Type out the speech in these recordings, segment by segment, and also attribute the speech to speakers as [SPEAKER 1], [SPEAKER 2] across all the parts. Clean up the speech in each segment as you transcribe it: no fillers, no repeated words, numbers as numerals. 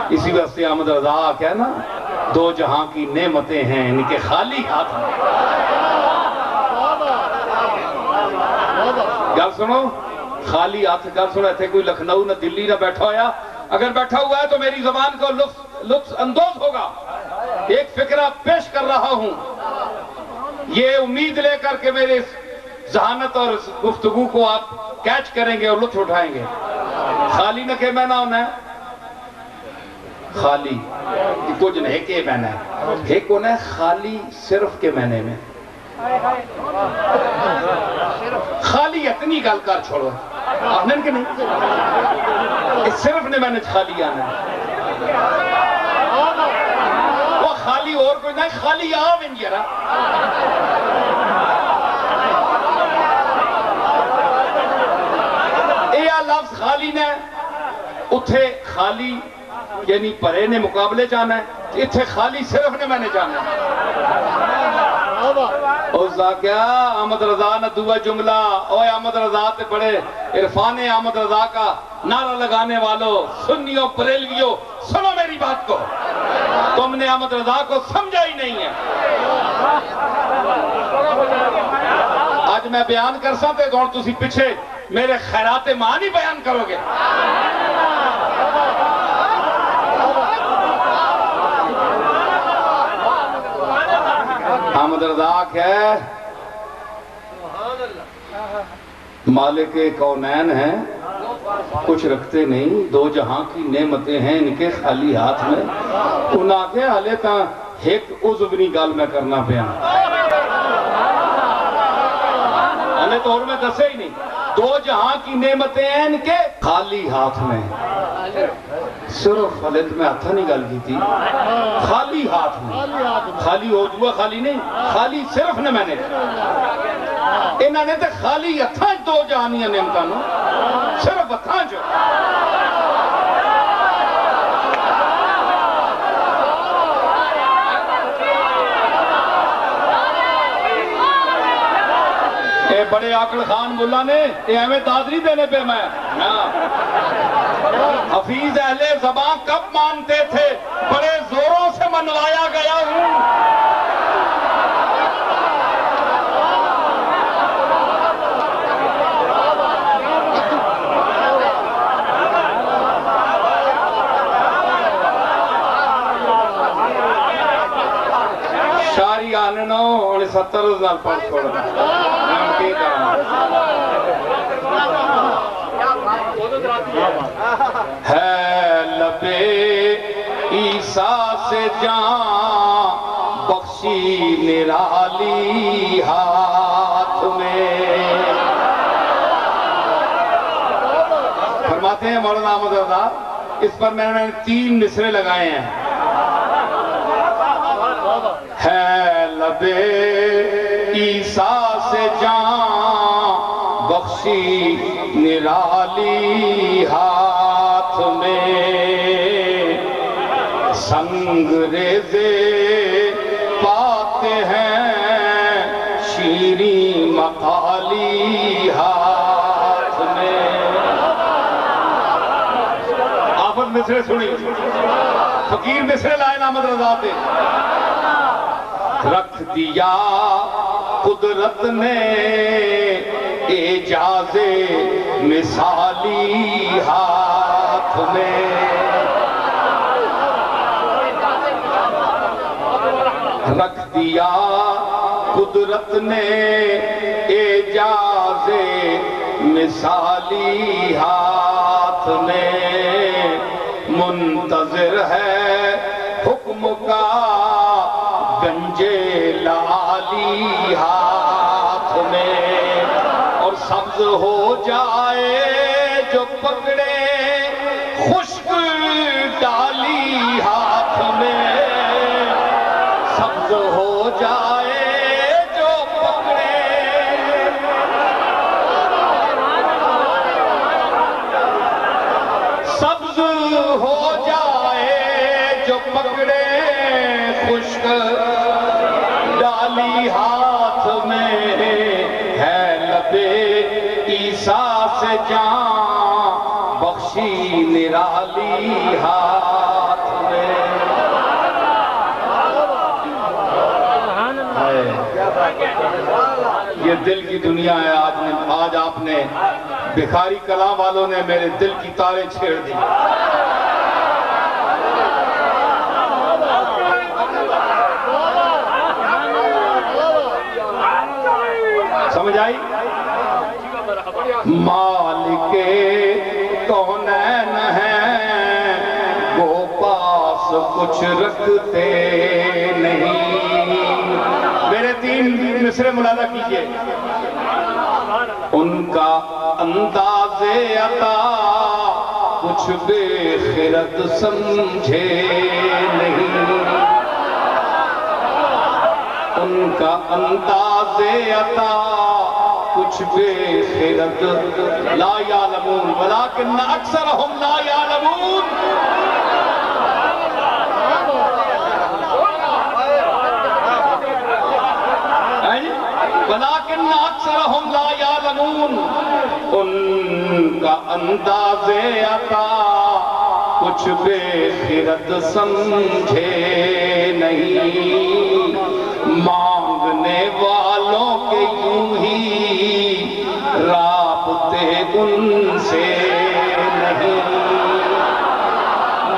[SPEAKER 1] اسی وجہ سے احمد رضا کہنا نا دو جہاں کی نعمتیں ہیں ان کے خالی ہاتھ میں. گل سنو خالی ہاتھ. گل سنو ایتھے کوئی لکھنؤ نہ دلی نہ بیٹھا ہوا. اگر بیٹھا ہوا ہے تو میری زبان کو لطف اندوز ہوگا. ایک فکرہ پیش کر رہا ہوں یہ امید لے کر کے میرے ذہانت اور گفتگو کو آپ کیچ کریں گے اور لطف اٹھائیں گے. خالی نہ کہ میں نہ ہونا ہے خالی کچھ نہیں کہ میں نے ایک ہونا ہے خالی صرف کے معنی میں. خالی اتنی گل کر چھوڑو آنے کہ نہیں صرف نے میں نے خالی آنا ہے. وہ خالی اور کوئی نہیں خالی آم ان جرا یہ لفظ خالی نے اتھے خالی یعنی پرے نے مقابلے جانا ہے اتھے خالی صرف نے میں نے جانا ہے. اوزا کیا احمد رضا نہ دعا جملہ اوے احمد رضا تے بڑے عرفان احمد رضا کا نعرہ لگانے والوں سنیوں بریلویوں سنو میری بات کو. تم نے احمد رضا کو سمجھا ہی نہیں ہے. آج میں بیان کر سکتے تو تسی پیچھے میرے خیرات معنی بیان کرو گے. احمد رضا ہے مالک کونین ہیں کچھ رکھتے نہیں دو جہاں کی نعمتیں ہیں ان کے خالی ہاتھ میں. انہاں کے حالے تاں ایک عذبنی گال میں کرنا پیا حالے تو اور میں دسے ہی نہیں. دو جہاں کی نعمتیں ہیں ان کے خالی ہاتھ میں. صرف حالت میں ہاتھا نہیں گل کی تھی خالی ہاتھ میں. خالی ہو جوا خالی نہیں خالی صرف نے میں نے انہوں نے تے خالی ہتھاں دو جہانیاں نعمتاں نو صرف ہتھاں جو اے بڑے عاقل خان ملا نے اے ہمیں دادری دینے پہ میں حفیظ اہل زبان کب مانتے تھے بڑے زوروں سے منوایا گیا ہوں. شاری آننو انہیں 70,000 پر چھوڑنا ہے لبے عیسیٰ سے جان بخشی نرالی ہاتھ میں. فرماتے ہیں مولانا احمد رضا اس پر میں نے 3 مصرے لگائے ہیں. ہے لبے عیسیٰ سے جان بخشی نرالی ہاتھ میں سنگ ریزے پاتے ہیں شیریں مقالی ہاتھ میں. آفت مصرے سنی فقیر مصرے لائے احمد رضا پہ. رکھ دیا قدرت نے اعجاز مثالی ہاتھ میں. رکھ دیا قدرت نے اعجاز مثالی ہاتھ میں. منتظر ہے حکم کا گنجے لالی ہاتھ میں. اور سبز ہو جائے جو پکڑے خشک ڈالی ہاتھ میں. سبز ہو جائے جو پکڑے سبز ہو جائے جو پکڑے خشک ڈالی ہاتھ میں. ہے لبے عیسیٰ سے جان بخشی نرالی ہاتھ دل کی دنیا ہے. آج آپ نے بھکاری کلام والوں نے میرے دل کی تاریں چھیڑ دی. سمجھ آئی؟ مالک کونین ہیں وہ پاس کچھ رکھتے نہیں. میرے 3 مصرے ملاحظہ کیجئے. ان کا انداز عطا کچھ بے خرد سمجھے نہیں. ان کا انداز عطا کچھ بے خرد لا یعلمون ولکن اکثرهم لا یعلمون. ولکن اکثرهم لا یعلمون. ان کا انداز عطا کچھ بے خرد سمجھے نہیں. مانگنے والوں کے یوں ہی رابطے ان سے نہیں.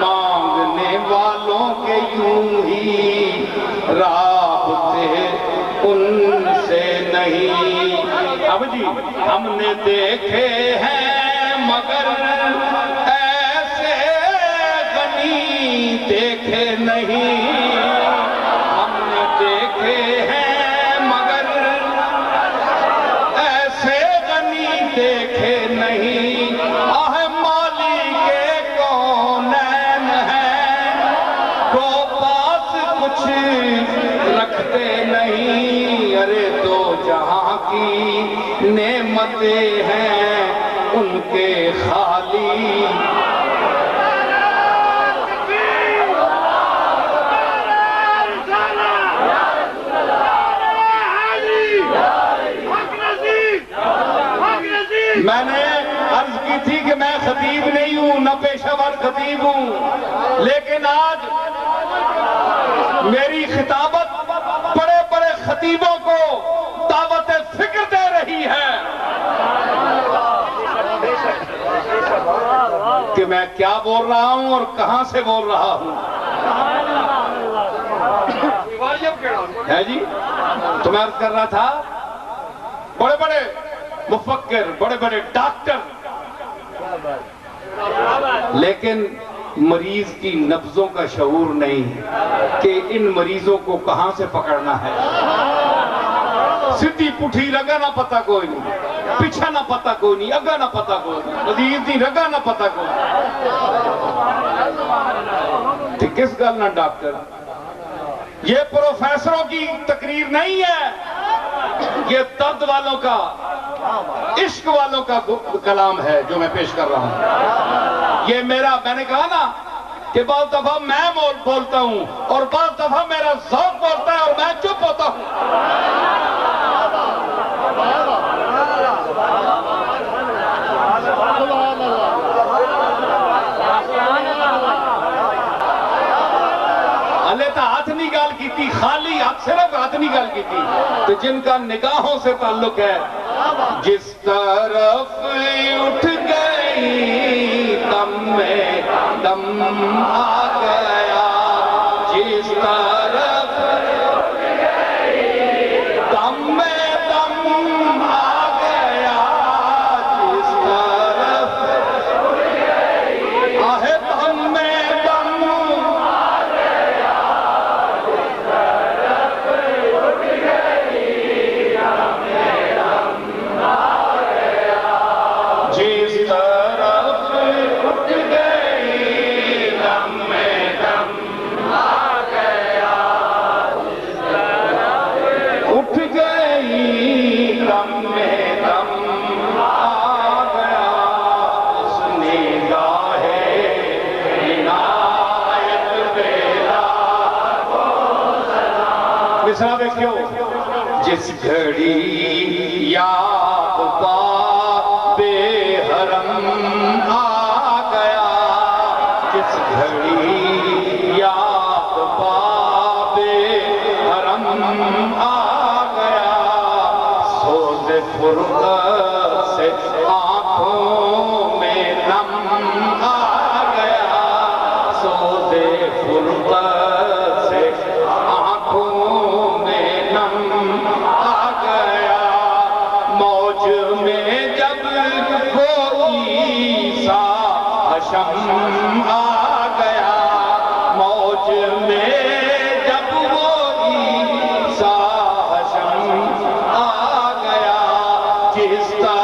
[SPEAKER 1] مانگنے والوں کے یوں ہی رابطے ان سے نہیں. اب جی ہم نے دیکھے ہیں مگر ایسے غنی دیکھے نہیں. ہم نے دیکھے ہیں مگر ایسے غنی دیکھے نہیں. آہ مالک کونین ہیں کو پاس کچھ رکھتے نہیں. ارے دو جہاں کی نعمتیں ہیں ان کے خالی میں نے عرض کی تھی کہ میں خطیب نہیں ہوں نہ پیشہ ور خطیب ہوں، لیکن آج میری خطابت بڑے بڑے خطیبوں کو دعوت فکر دے رہی ہے کہ میں کیا بول رہا ہوں اور کہاں سے بول رہا ہوں. ہے جی تو میں عرض کر رہا تھا بڑے بڑے مفکر بڑے بڑے ڈاکٹر لیکن مریض کی نبضوں کا شعور نہیں کہ ان مریضوں کو کہاں سے پکڑنا ہے. سدھی پٹھی رگا نہ پتہ کوئی نہیں، پیچھا نہ پتہ کوئی نہیں، اگا نہ پتہ کوئی نہیں، مزید نہیں رگا نہ پتہ کوئی نہیں. کس گل نہ ڈاکٹر، یہ پروفیسروں کی تقریر نہیں ہے، یہ درد والوں کا عشق والوں کا کلام ہے جو میں پیش کر رہا ہوں. یہ میں نے کہا نا کہ بعض دفعہ میں بولتا ہوں اور بعض دفعہ میرا ذوق بولتا ہے اور میں چپ ہوتا ہوں. اللہ تا ہاتھ نہیں گال کی تھی، خالی ہاتھ صرف ہاتھ نہیں گال کی تھی. تو جن کا نگاہوں سے تعلق ہے، جس طرف اٹھ گئی دم میں دم آ گیا، جس طرف اٹھ گئی دم میں دم آ گیا، جس طرف اٹھ گئی آہ دم میں دم آ گیا، جس طرف اٹھ گئی دم میں دم آ گیا، جس طرف اٹھ گئی دم میں دم آ گیا، جس طرف اٹھ گئی دم میں دم آ گیا. اس نگاہ عنایت بیلا کو سلام. مصرع دیکھو. جس گھڑی یاد پا بے حرم آ گیا، جس گھڑی یاد پا بے حرم آ گیا، سو فرقت سے آنکھوں میں نم آ گیا، سود فرقت سے آنکھوں میں نم آ گیا، موج میں جب وہ عیسیٰ حشم آ گیا، موج میں جب وہ عیسیٰ حشم آ گیا، جس طرح